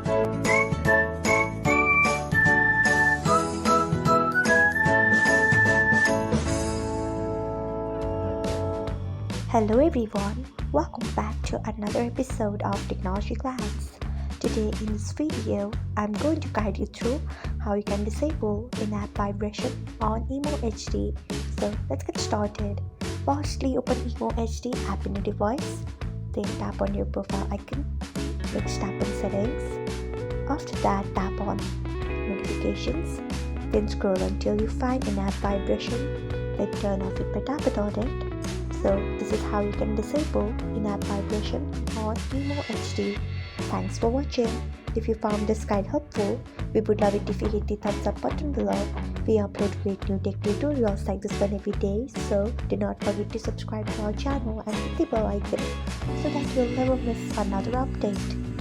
Hello everyone, welcome back to another episode of Technologyglance. Today in this video, I'm going to guide you through how you can disable in-app vibration on Emo HD. So let's get started. Firstly, open Emo HD app in your device, then tap on your profile icon, next tap on settings. After that, tap on notifications, then scroll until you find in-app vibration, then turn off it by tapping on it. So this is how you can disable in-app vibration on Emo HD. Thanks for watching. If you found this guide helpful, we would love it if you hit the thumbs up button below. We upload great new tech tutorials like this one every day, so do not forget to subscribe to our channel and hit the bell icon so that you'll never miss another update.